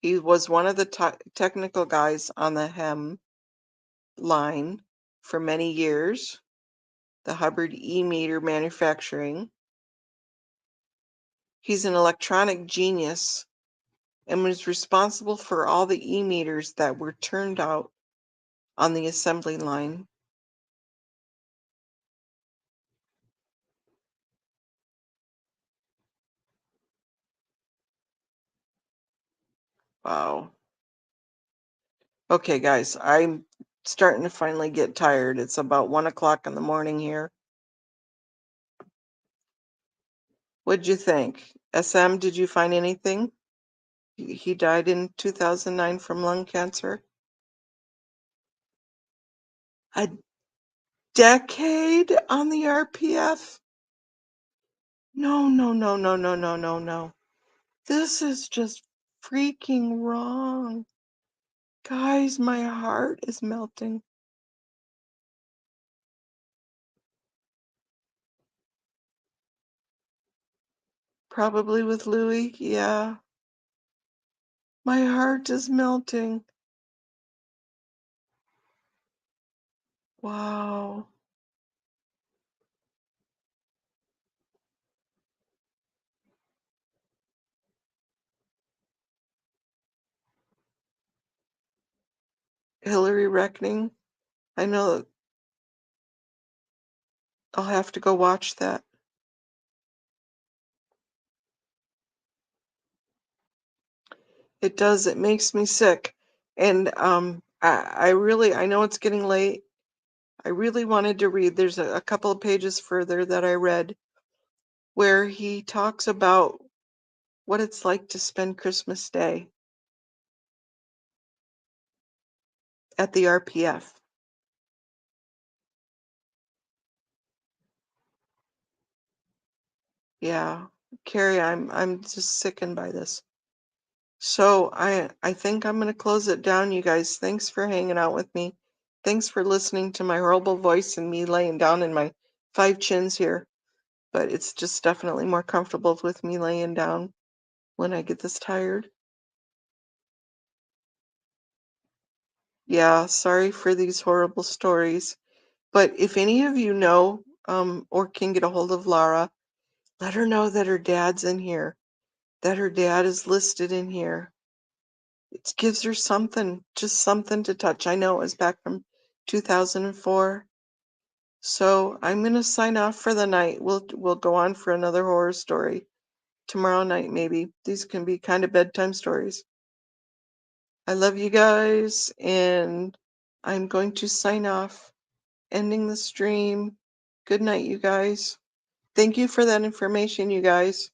He was one of the technical guys on the HEM line for many years, the Hubbard e-meter manufacturing. He's an electronic genius and was responsible for all the e-meters that were turned out on the assembly line. Wow. Okay, guys, I'm starting to finally get tired. It's about 1 o'clock in the morning here. What'd you think? SM, did you find anything? He died in 2009 from lung cancer. A decade on the RPF? No, no, no, no, no, no, no, no. This is just freaking wrong. Guys, my heart is melting. Probably with Louis, yeah. My heart is melting. Wow. Hillary Reckoning. I know I'll have to go watch that. It does, it makes me sick. And I know it's getting late. I really wanted to read. There's a couple of pages further that I read where he talks about what it's like to spend Christmas Day at the RPF. Yeah. Carrie, I'm just sickened by this. So I think I'm gonna close it down, you guys. Thanks for hanging out with me. Thanks for listening to my horrible voice and me laying down in my five chins here. But it's just definitely more comfortable with me laying down when I get this tired. Yeah, sorry for these horrible stories. But if any of you know or can get a hold of Laura, let her know that her dad's in here, that her dad is listed in here. It gives her something, just something to touch. I know it was back from 2004. So I'm gonna sign off for the night. We'll go on for another horror story tomorrow night, maybe. These can be kind of bedtime stories. I love you guys, and I'm going to sign off, ending the stream. Good night, you guys. Thank you for that information, you guys.